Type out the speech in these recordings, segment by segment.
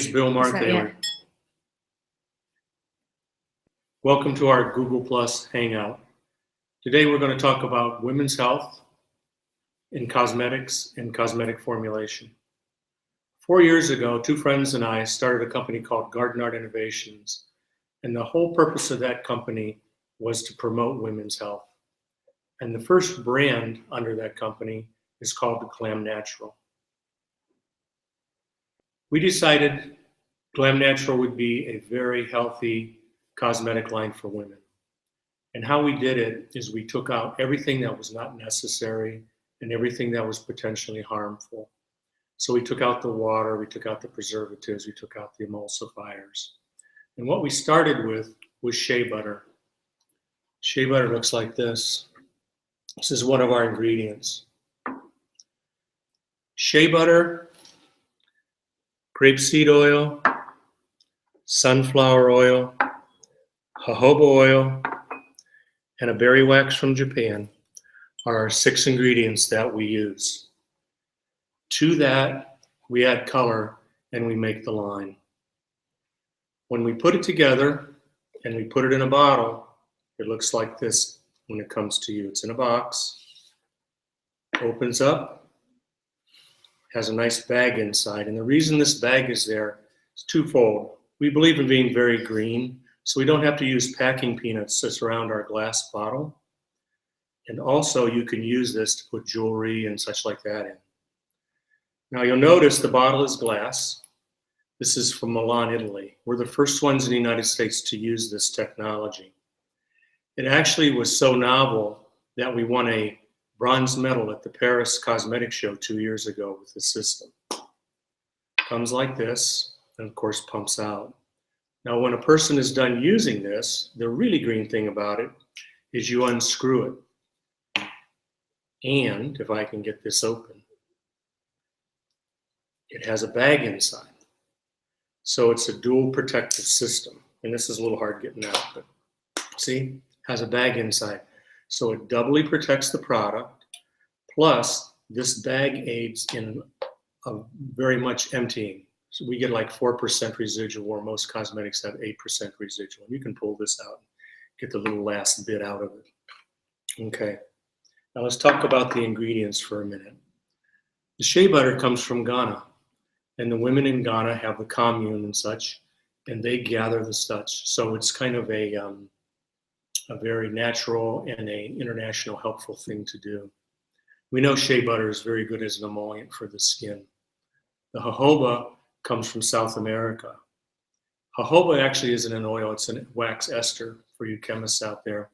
Bill Marthaler. Welcome to our Google Plus Hangout. Today we're going to talk about women's health in cosmetics and cosmetic formulation. 4 years ago, two friends and I started a company called Garden Art Innovations, and the whole purpose of that company was to promote women's health. And the first brand under that company is called GlamNatural. We decided GlamNatural would be a very healthy cosmetic line for women. And how we did it is we took out everything that was not necessary and everything that was potentially harmful. So we took out the water, we took out the preservatives, we took out the emulsifiers. And what we started with was shea butter. Shea butter looks like this. This is one of our ingredients. Shea butter, grapeseed oil, sunflower oil, jojoba oil, and a berry wax from Japan are our 6 ingredients that we use. To that, we add color and we make the line. When we put it together and we put it in a bottle, it looks like this when it comes to you. It's in a box, opens up, has a nice bag inside. And the reason this bag is there is twofold. We believe in being very green, so we don't have to use packing peanuts to surround our glass bottle. And also you can use this to put jewelry and such like that in. Now you'll notice the bottle is glass. This is from Milan, Italy. We're the first ones in the United States to use this technology. It actually was so novel that we won a bronze medal at the Paris Cosmetic Show 2 years ago with the system. Comes like this, and of course pumps out. Now when a person is done using this, the really green thing about it is you unscrew it. And if I can get this open, it has a bag inside. So it's a dual protective system. And this is a little hard getting out, but see, has a bag inside. So it doubly protects the product, plus this bag aids in very much emptying. So we get like 4% residual, where most cosmetics have 8% residual. You can pull this out, get the little last bit out of it. Okay, now let's talk about the ingredients for a minute. The shea butter comes from Ghana, and the women in Ghana have the commune and such, and they gather the such. So it's kind of a very natural and an international helpful thing to do. We know shea butter is very good as an emollient for the skin. The jojoba comes from South America. Jojoba actually isn't an oil, it's a wax ester for you chemists out there.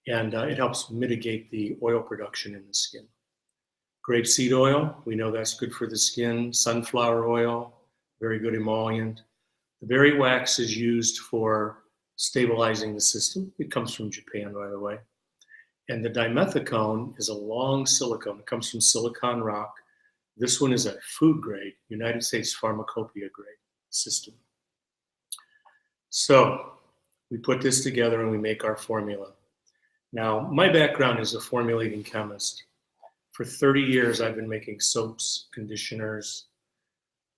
And it helps mitigate the oil production in the skin. Grapeseed oil, we know that's good for the skin. Sunflower oil, very good emollient. The berry wax is used for stabilizing the system. It comes from Japan, by the way. And the dimethicone is a long silicone. It comes from silicon rock. This one is a food grade, United States pharmacopoeia grade system. So we put this together and we make our formula. Now, my background is a formulating chemist. For 30 years, I've been making soaps, conditioners,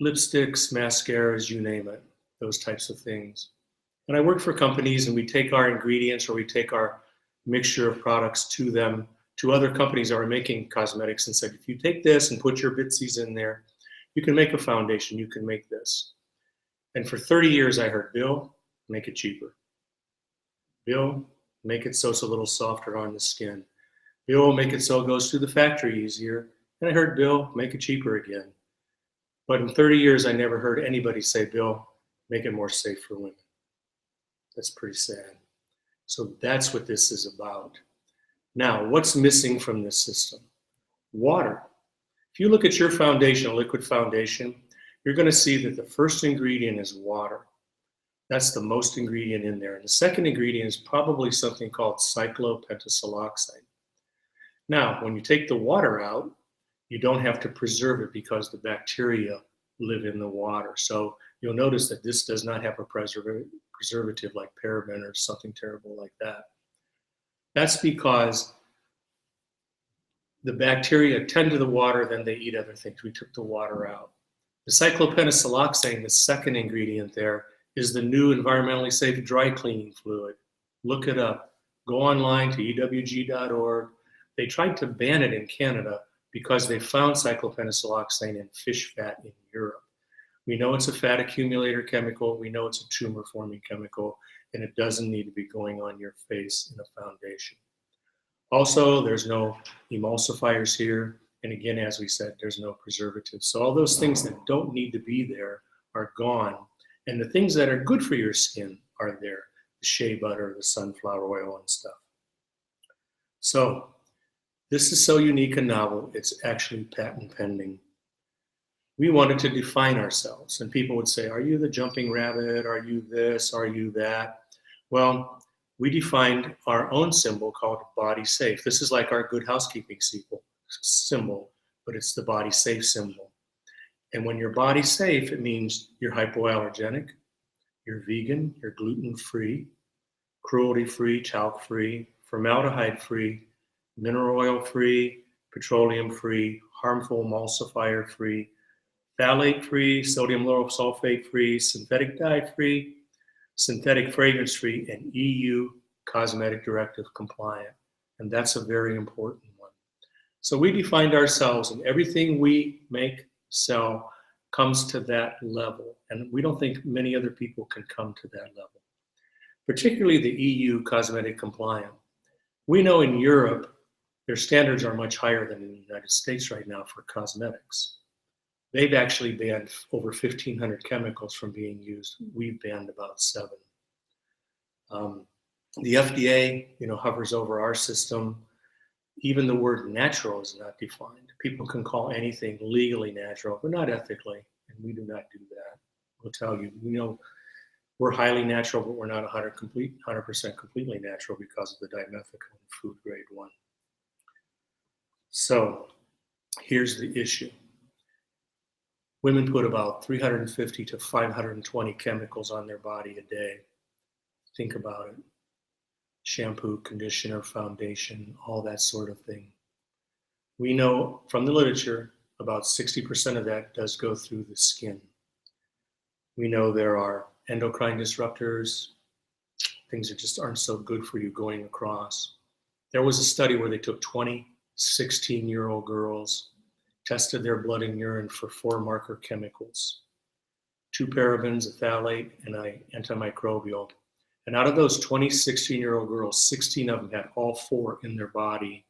lipsticks, mascaras, you name it, those types of things. And I work for companies and we take our ingredients or we take our mixture of products to them, to other companies that are making cosmetics, and said, if you take this and put your bitsies in there, you can make a foundation, you can make this. And for 30 years I heard, Bill, make it cheaper. Bill, make it so it's a little softer on the skin. Bill, make it so it goes through the factory easier. And I heard, Bill, make it cheaper again. But in 30 years I never heard anybody say, Bill, make it more safe for women. That's pretty sad. So that's what this is about. Now, what's missing from this system? Water. If you look at your foundation, a liquid foundation, you're going to see that the first ingredient is water. That's the most ingredient in there. And the second ingredient is probably something called cyclopentasiloxide. Now, when you take the water out, you don't have to preserve it because the bacteria live in the water. So you'll notice that this does not have a preservative like paraben or something terrible like that. That's because the bacteria tend to the water, then they eat other things. We took the water out. The cyclopeniciloxane, the second ingredient there, is the new environmentally safe dry cleaning fluid. Look it up. Go online to ewg.org. They tried to ban it in Canada because they found cyclopeniciloxane in fish fat in Europe. We know it's a fat accumulator chemical. We know it's a tumor-forming chemical, and it doesn't need to be going on your face in a foundation. Also, there's no emulsifiers here. And again, as we said, there's no preservatives. So all those things that don't need to be there are gone. And the things that are good for your skin are there. The shea butter, the sunflower oil and stuff. So this is so unique and novel, it's actually patent pending. We wanted to define ourselves, and people would say, are you the jumping rabbit? Are you this? Are you that? Well, we defined our own symbol called body safe. This is like our good housekeeping symbol, but it's the body safe symbol. And when you're body safe, it means you're hypoallergenic, you're vegan, you're gluten-free, cruelty-free, talc-free, formaldehyde-free, mineral oil-free, petroleum-free, harmful emulsifier-free, phthalate-free, sodium lauryl sulfate-free, synthetic dye-free, synthetic fragrance-free, and EU cosmetic directive compliant. And that's a very important one. So we defined ourselves, and everything we make, sell, comes to that level. And we don't think many other people can come to that level, particularly the EU cosmetic compliant. We know in Europe, their standards are much higher than in the United States right now for cosmetics. They've actually banned over 1,500 chemicals from being used. We've banned about 7. The FDA, hovers over our system. Even the word natural is not defined. People can call anything legally natural, but not ethically, and we do not do that. We'll tell you, we're highly natural, but we're not 100% completely natural because of the dimethicone food grade 1. So here's the issue. Women put about 350 to 520 chemicals on their body a day. Think about it. Shampoo, conditioner, foundation, all that sort of thing. We know from the literature about 60% of that does go through the skin. We know there are endocrine disruptors, things that just aren't so good for you going across. There was a study where they took 20 16-year-old girls, tested their blood and urine for 4 marker chemicals, 2 parabens, a phthalate, and an antimicrobial. And out of those 20 16-year-old girls, 16 of them had all 4 in their body,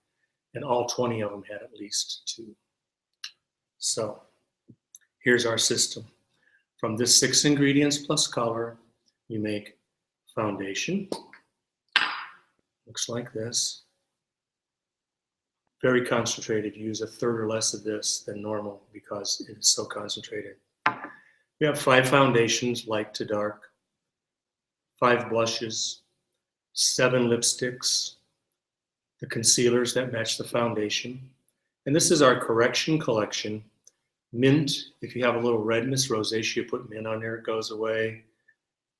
and all 20 of them had at least 2. So here's our system. From this 6 ingredients plus color, we make foundation. Looks like this. Very concentrated. Use a third or less of this than normal because it is so concentrated. We have 5 foundations, light to dark, 5 blushes, 7 lipsticks, the concealers that match the foundation. And this is our correction collection. Mint, if you have a little redness, rosacea, you put mint on there, it goes away.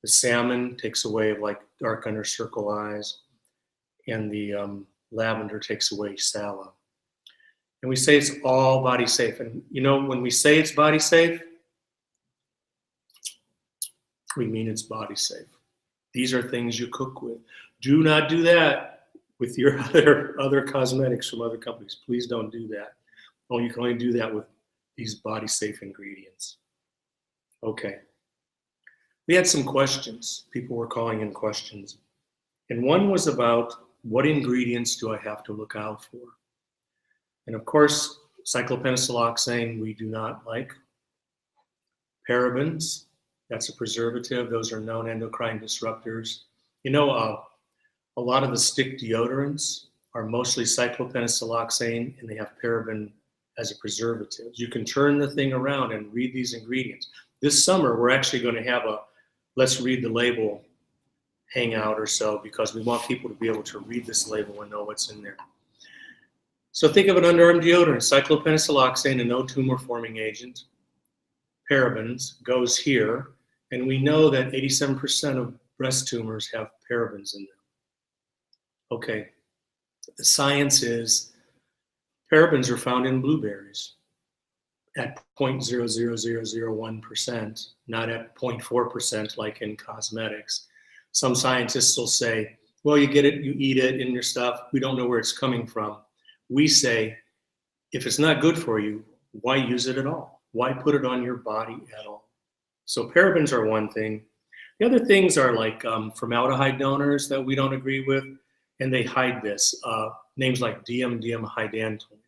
The salmon takes away like dark under circle eyes. And the lavender takes away sallow. And we say it's all body safe. And when we say it's body safe, we mean it's body safe. These are things you cook with. Do not do that with your other cosmetics from other companies. Please don't do that. Oh, you can only do that with these body safe ingredients. Okay. We had some questions. People were calling in questions. And one was about what ingredients do I have to look out for? And of course, cyclopeniciloxane we do not like. Parabens, that's a preservative. Those are known endocrine disruptors. A lot of the stick deodorants are mostly cyclopeniciloxane, and they have paraben as a preservative. You can turn the thing around and read these ingredients. This summer, we're actually going to have a let's read the label hangout or so, because we want people to be able to read this label and know what's in there. So think of an underarm deodorant, cyclopeniciloxane, a no tumor forming agent. Parabens goes here, and we know that 87% of breast tumors have parabens in them. Okay, the science is parabens are found in blueberries. at 0.00001%, not at 0.4% like in cosmetics. Some scientists will say, well, you get it, you eat it in your stuff, we don't know where it's coming from. We say, if it's not good for you, why use it at all? Why put it on your body at all? So parabens are one thing. The other things are like formaldehyde donors that we don't agree with, and they hide this. Names like diamdiamhydantoin,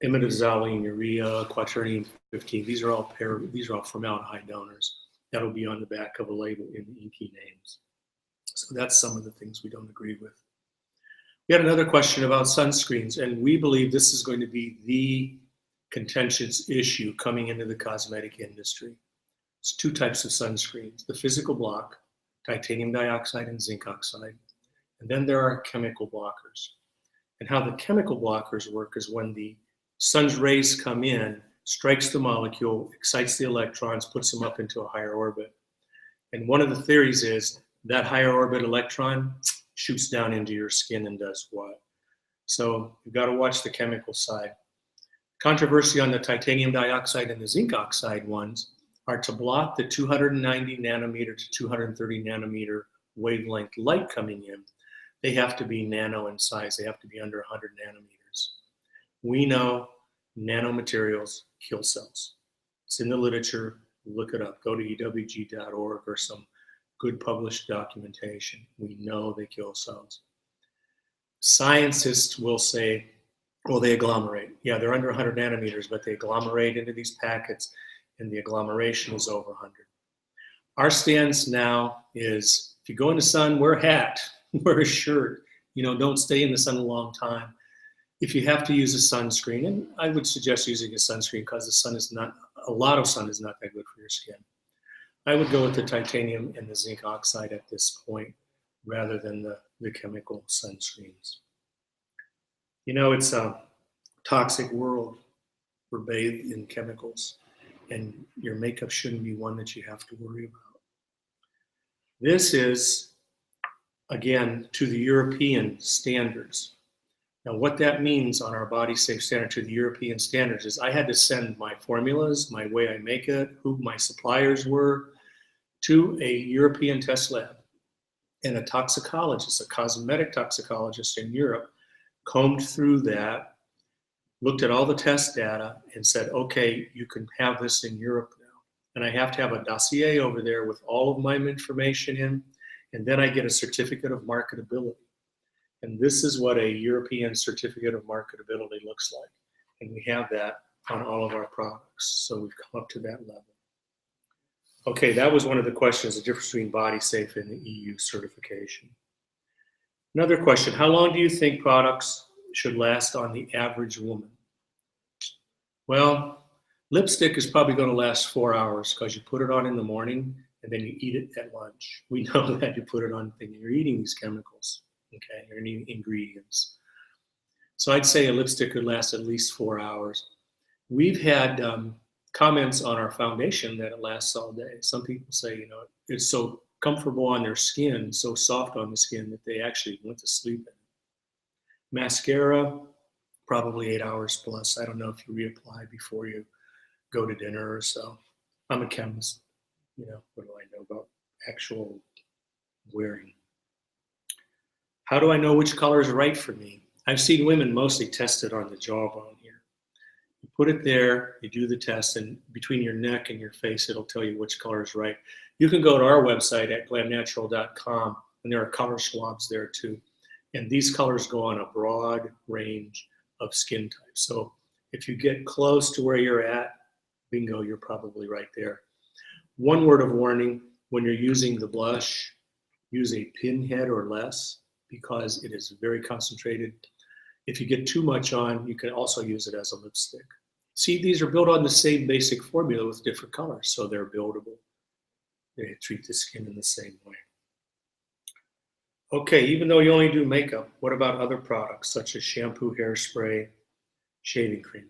imidazoline, urea, quaternium 15. These are all formaldehyde donors. That'll be on the back of a label in inky names. So that's some of the things we don't agree with. We had another question about sunscreens, and we believe this is going to be the contentious issue coming into the cosmetic industry. It's two types of sunscreens: the physical block, titanium dioxide and zinc oxide, and then there are chemical blockers. And how the chemical blockers work is when the sun's rays come in, strikes the molecule, excites the electrons, puts them up into a higher orbit. And one of the theories is that higher orbit electron shoots down into your skin and does what? So you've got to watch the chemical side. Controversy on the titanium dioxide and the zinc oxide ones are to block the 290 nanometer to 230 nanometer wavelength light coming in. They have to be nano in size. They have to be under 100 nanometers. We know nanomaterials kill cells. It's in the literature. Look it up. Go to ewg.org or some good published documentation. We know they kill cells. Scientists will say, well, they agglomerate. Yeah, they're under 100 nanometers, but they agglomerate into these packets, and the agglomeration is over 100. Our stance now is, if you go in the sun, wear a hat, wear a shirt. Don't stay in the sun a long time. If you have to use a sunscreen, and I would suggest using a sunscreen because a lot of sun is not that good for your skin. I would go with the titanium and the zinc oxide at this point rather than the chemical sunscreens. It's a toxic world. We're bathed in chemicals, and your makeup shouldn't be one that you have to worry about. This is, again, to the European standards. Now, what that means on our body safe standard to the European standards is I had to send my formulas, my way I make it, who my suppliers were, to a European test lab. And a toxicologist, a cosmetic toxicologist in Europe, combed through that, looked at all the test data, and said, okay, you can have this in Europe now. And I have to have a dossier over there with all of my information in, and then I get a certificate of marketability. And this is what a European certificate of marketability looks like. And we have that on all of our products. So we've come up to that level. Okay, that was one of the questions, the difference between body safe and the EU certification. Another question, how long do you think products should last on the average woman? Well, lipstick is probably going to last 4 hours because you put it on in the morning and then you eat it at lunch. We know that you put it on and you're eating these chemicals, okay, you're eating ingredients. So I'd say a lipstick could last at least 4 hours. We've had comments on our foundation that it lasts all day. Some people say, it's so comfortable on their skin, so soft on the skin that they actually went to sleep in it. Mascara, probably 8 hours plus. I don't know if you reapply before you go to dinner or so. I'm a chemist. What do I know about actual wearing? How do I know which color is right for me? I've seen women mostly tested on the jawbone here. You put it there, you do the test, and between your neck and your face, it'll tell you which color is right. You can go to our website at GlamNatural.com, and there are color swabs there too. And these colors go on a broad range of skin types. So if you get close to where you're at, bingo, you're probably right there. One word of warning, when you're using the blush, use a pinhead or less because it is very concentrated. If you get too much on, you can also use it as a lipstick. See, these are built on the same basic formula with different colors, so they're buildable. They treat the skin in the same way. Okay, even though you only do makeup, what about other products such as shampoo, hairspray, shaving cream?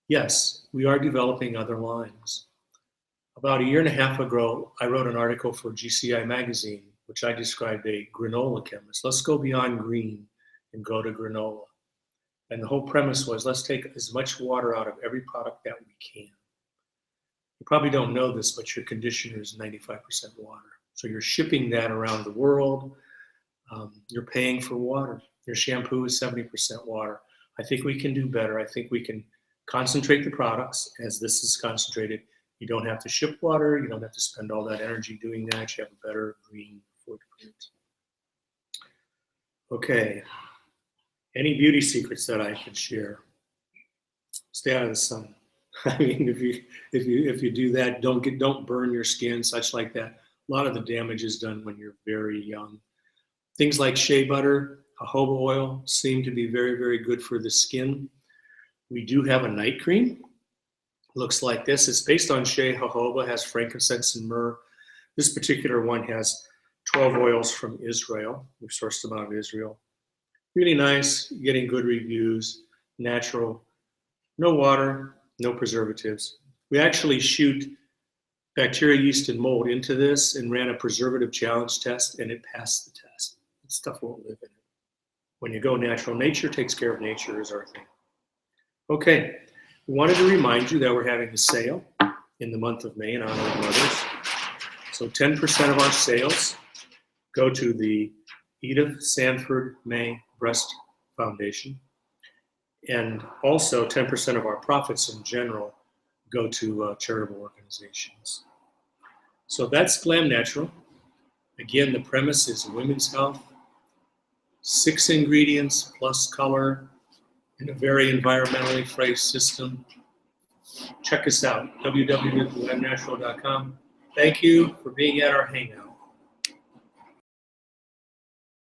Yes, we are developing other lines. About 1.5 years ago, I wrote an article for GCI magazine, which I described a granola chemist. Let's go beyond green and go to granola. And the whole premise was, let's take as much water out of every product that we can. You probably don't know this, but your conditioner is 95% water. So you're shipping that around the world. You're paying for water. Your shampoo is 70% water. I think we can do better. I think we can concentrate the products as this is concentrated. You don't have to ship water. You don't have to spend all that energy doing that. You have a better green footprint. Okay. Any beauty secrets that I could share? Stay out of the sun. I mean, if you do that, don't burn your skin, such like that. A lot of the damage is done when you're very young. Things like shea butter, jojoba oil seem to be very, very good for the skin. We do have a night cream. Looks like this. It's based on shea jojoba, has frankincense and myrrh. This particular one has 12 oils from Israel. We've sourced them out of Israel. Really nice, getting good reviews, natural, no water, no preservatives. We actually shoot bacteria, yeast, and mold into this and ran a preservative challenge test, and it passed the test. That stuff won't live in it. When you go natural, nature takes care of nature is our thing. Okay, we wanted to remind you that we're having a sale in the month of May in honor of mothers. So 10% of our sales go to the Edith Sanford May Breast Foundation. And also 10% of our profits in general go to charitable organizations. So that's GlamNatural. Again, the premise is women's health, 6 ingredients plus color in a very environmentally friendly system. Check us out, www.glamnatural.com. Thank you for being at our hangout.